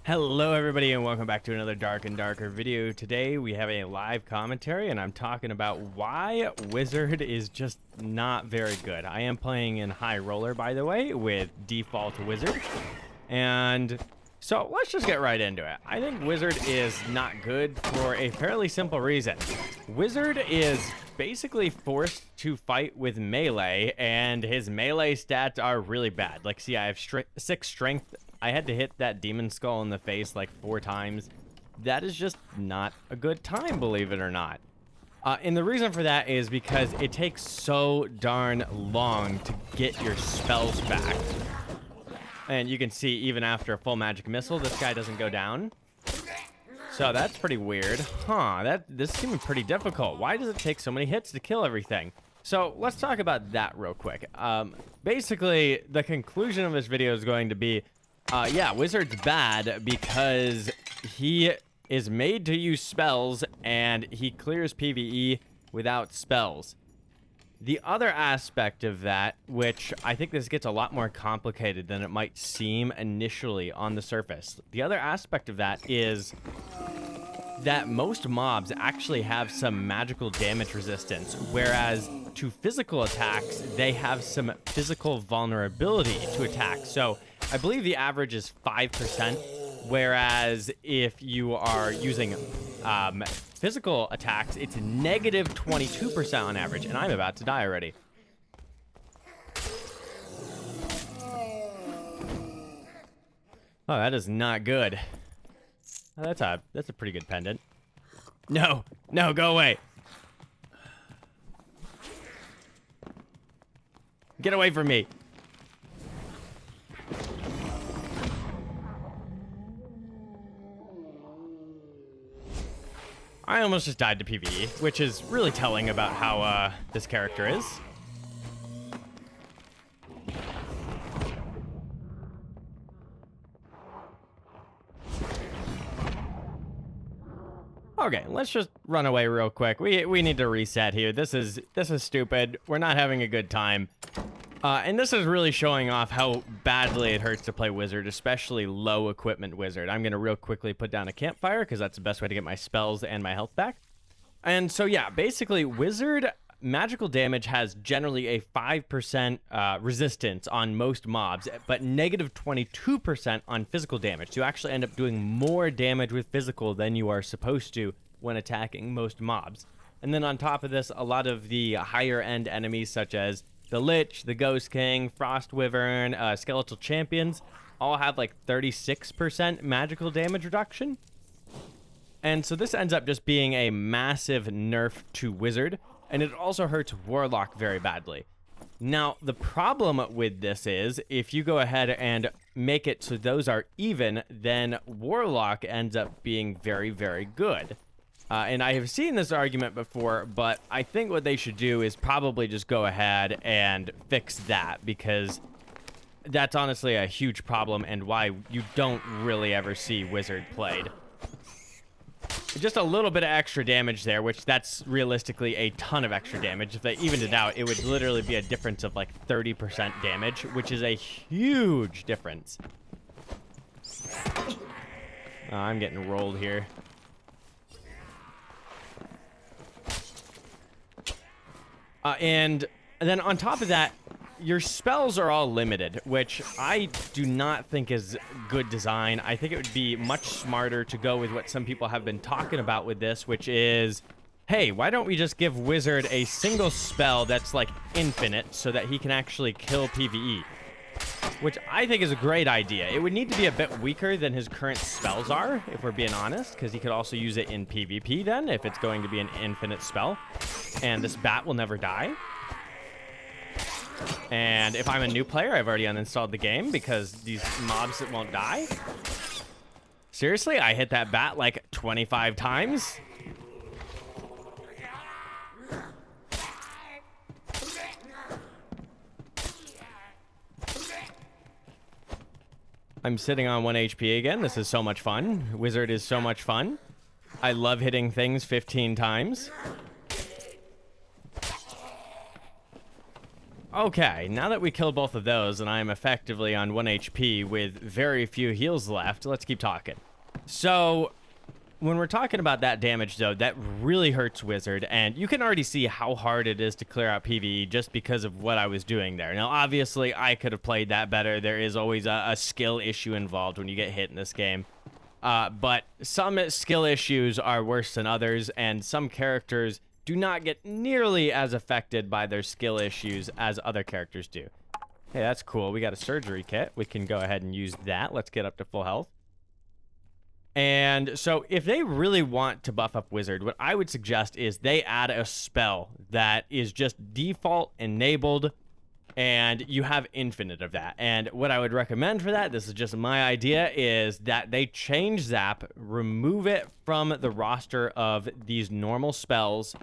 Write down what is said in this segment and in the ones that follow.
Hello everybody and welcome back to another Dark and Darker video. Today we have a live commentary and I'm talking about why Wizard is just not very good. I am playing in High Roller, by the way, with default Wizard. And so let's just get right into it. I think Wizard is not good for a fairly simple reason. Wizard is basically forced to fight with melee, and his melee stats are really bad. Like, see, I have 6 strength. I had to hit that demon skull in the face like 4 times. That is just not a good time, believe it or not. And the reason for that is because it takes so darn long to get your spells back. And you can see even after a full magic missile, this guy doesn't go down. So that's pretty weird. This seems pretty difficult. Why does it take so many hits to kill everything? So let's talk about that real quick. Basically, the conclusion of this video is going to be, yeah, Wizard's bad because he is made to use spells and he clears PvE without spells. The other aspect of that, which I think this gets a lot more complicated than it might seem initially on the surface. The other aspect of that is that most mobs actually have some magical damage resistance, whereas to physical attacks, they have some physical vulnerability to attacks. So I believe the average is 5%, whereas if you are using physical attacks, it's negative 22% on average, and I'm about to die already. Oh, that is not good. Oh, that's a pretty good pendant. No, go away. Get away from me. I almost just died to PvE, which is really telling about how this character is. Okay, let's just run away real quick. We need to reset here. This is stupid. We're not having a good time. And this is really showing off how badly it hurts to play Wizard, especially low equipment Wizard. I'm going to real quickly put down a campfire because that's the best way to get my spells and my health back. And so, yeah, basically, Wizard magical damage has generally a 5% resistance on most mobs, but negative 22% on physical damage. So you actually end up doing more damage with physical than you are supposed to when attacking most mobs. And then on top of this, a lot of the higher end enemies such as the Lich, the Ghost King, Frost Wyvern, Skeletal Champions all have like 36% magical damage reduction. And so this ends up just being a massive nerf to Wizard, and it also hurts Warlock very badly. Now, the problem with this is if you go ahead and make it so those are even, then Warlock ends up being very, very good. And I have seen this argument before, but I think what they should do is probably just go ahead and fix that, because that's honestly a huge problem and why you don't really ever see Wizard played. Just a little bit of extra damage there, which that's realistically a ton of extra damage. If they evened it out, it would literally be a difference of like 30% damage, which is a huge difference. Oh, I'm getting rolled here. And then on top of that, your spells are all limited, which I do not think is good design. I think it would be much smarter to go with what some people have been talking about with this, which is, hey, why don't we just give Wizard a single spell that's like infinite so that he can actually kill PvE? Which I think is a great idea. It would need to be a bit weaker than his current spells are, if we're being honest, because he could also use it in PvP then, if it's going to be an infinite spell. And this bat will never die. And if I'm a new player, I've already uninstalled the game because these mobs that won't die. Seriously, I hit that bat like 25 times. I'm sitting on 1 HP again. This is so much fun. Wizard is so much fun. I love hitting things 15 times. Okay, now that we killed both of those and I'm effectively on 1 HP with very few heals left, let's keep talking. So, when we're talking about that damage, though, that really hurts Wizard, and you can already see how hard it is to clear out PvE just because of what I was doing there. Now, obviously, I could have played that better. There is always a skill issue involved when you get hit in this game. But some skill issues are worse than others, and some characters do not get nearly as affected by their skill issues as other characters do. Hey, that's cool. We got a surgery kit. We can go ahead and use that. Let's get up to full health. And so if they really want to buff up Wizard, what I would suggest is they add a spell that is just default enabled, and you have infinite of that. And what I would recommend for that, this is just my idea, is that they change Zap, remove it from the roster of these normal spells,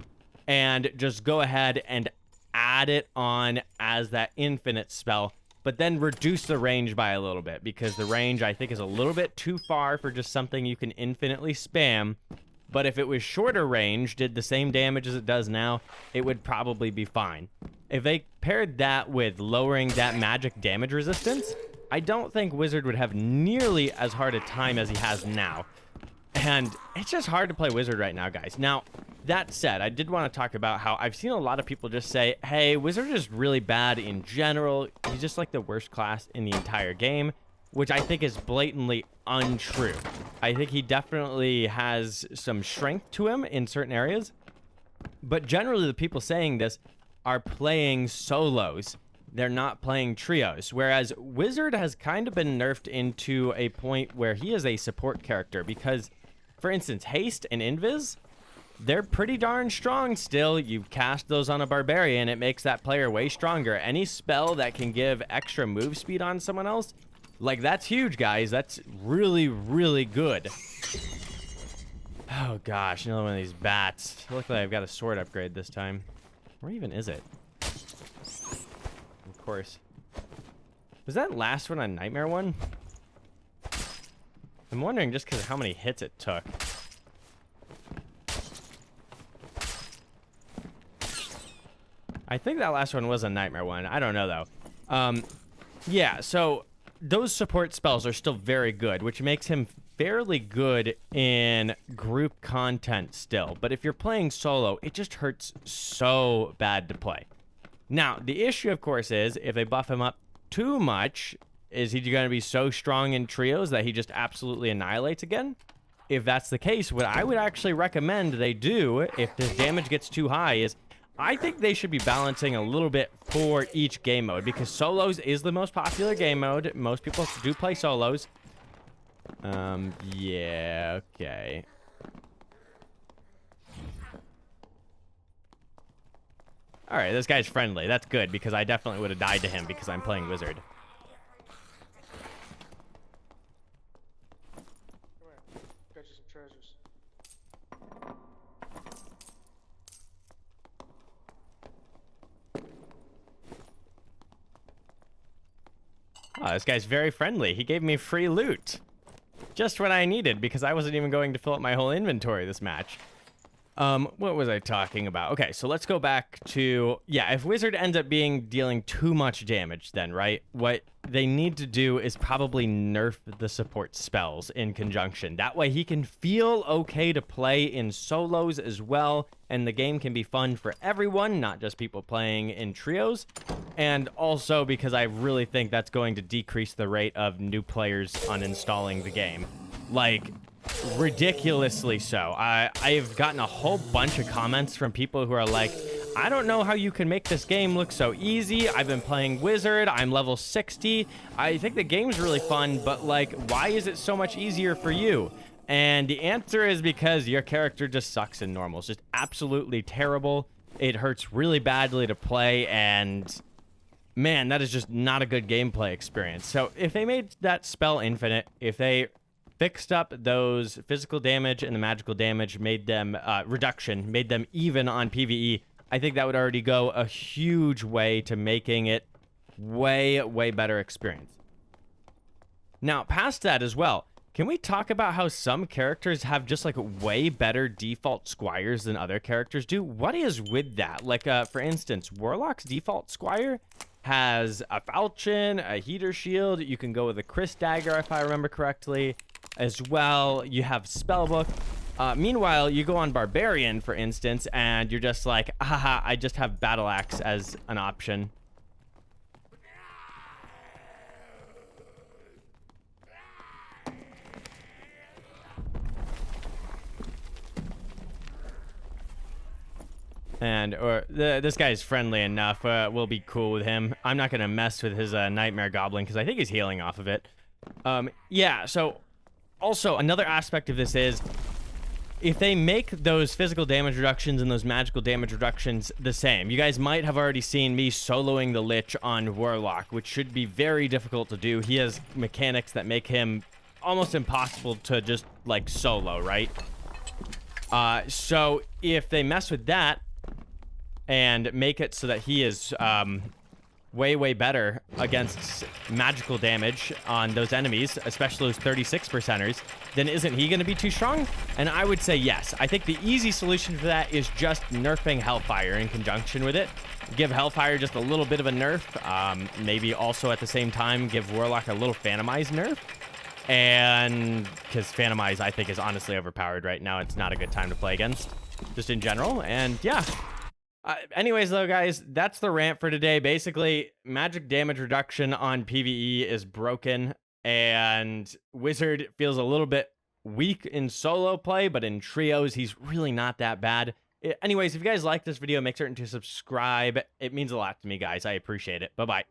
and just go ahead and add it on as that infinite spell, but then reduce the range by a little bit, because the range, I think, is a little bit too far for just something you can infinitely spam. But if it was shorter range, did the same damage as it does now, it would probably be fine. If they paired that with lowering that magic damage resistance, I don't think Wizard would have nearly as hard a time as he has now. And it's just hard to play Wizard right now, guys. Now, that said, I did want to talk about how I've seen a lot of people just say, hey, Wizard is really bad in general. He's just like the worst class in the entire game, which I think is blatantly untrue. I think he definitely has some strength to him in certain areas. But generally, the people saying this are playing solos. They're not playing trios. Whereas Wizard has kind of been nerfed into a point where he is a support character. Because, for instance, Haste and Invis, they're pretty darn strong still. You cast those on a Barbarian, it makes that player way stronger. Any spell that can give extra move speed on someone else, like, that's huge, guys. That's really, really good. Oh, gosh. Another one of these bats. Luckily, I've got a sword upgrade this time. Where even is it? Of course. Was that last one a Nightmare one? I'm wondering just because of how many hits it took. I think that last one was a Nightmare one. I don't know, though. Yeah, so those support spells are still very good, which makes him fairly good in group content still. But if you're playing solo, it just hurts so bad to play. Now, the issue, of course, is if they buff him up too much, is he going to be so strong in trios that he just absolutely annihilates again? If that's the case, what I would actually recommend they do, if this damage gets too high, is I think they should be balancing a little bit for each game mode, because solos is the most popular game mode. Most people do play solos. Yeah, okay. All right, this guy's friendly. That's good, because I definitely would have died to him because I'm playing Wizard. Come here. Got you some treasures. Oh, this guy's very friendly. He gave me free loot. Just what I needed, because I wasn't even going to fill up my whole inventory this match. What was I talking about? Okay, so let's go back to, yeah, if Wizard ends up dealing too much damage then, right? What they need to do is probably nerf the support spells in conjunction. That way he can feel okay to play in solos as well, and the game can be fun for everyone, not just people playing in trios. And also because I really think that's going to decrease the rate of new players uninstalling the game. Like, ridiculously so. I've gotten a whole bunch of comments from people who are like, I don't know how you can make this game look so easy. I've been playing Wizard. I'm level 60. I think the game's really fun, but like, why is it so much easier for you? And the answer is because your character just sucks in normal. It's just absolutely terrible. It hurts really badly to play, and man, that is just not a good gameplay experience. So if they made that spell infinite, if they fixed up those physical damage and the magical damage, made them made them even on PvE, I think that would already go a huge way to making it way better experience. Now, past that as well, can we talk about how some characters have just like way better default squires than other characters do? What is with that? Like, for instance, Warlock's default squire has a falchion, a heater shield. You can go with a Chris dagger if I remember correctly. As well, you have spellbook. Meanwhile, you go on barbarian, for instance, and you're just like, haha, I just have battle axe as an option. And this guy's friendly enough. We'll be cool with him. I'm not gonna mess with his nightmare goblin because I think he's healing off of it. Yeah. So, also another aspect of this is if they make those physical damage reductions and those magical damage reductions the same. You guys might have already seen me soloing the Lich on Warlock, which should be very difficult to do. He has mechanics that make him almost impossible to just like solo, right? So if they mess with that and make it so that he is way better against magical damage on those enemies, especially those 36%ers, then isn't he going to be too strong? And I would say yes. I think the easy solution for that is just nerfing Hellfire in conjunction with it. Give Hellfire just a little bit of a nerf. Maybe also at the same time give Warlock a little Phantomize nerf. And because Phantomize, I think, is honestly overpowered right now. It's not a good time to play against, just in general. And yeah. Anyways, though, guys, that's the rant for today. Basically, magic damage reduction on PvE is broken, and Wizard feels a little bit weak in solo play, but in trios, he's really not that bad. Anyways, if you guys like this video, make certain to subscribe. It means a lot to me, guys. I appreciate it. Bye-bye.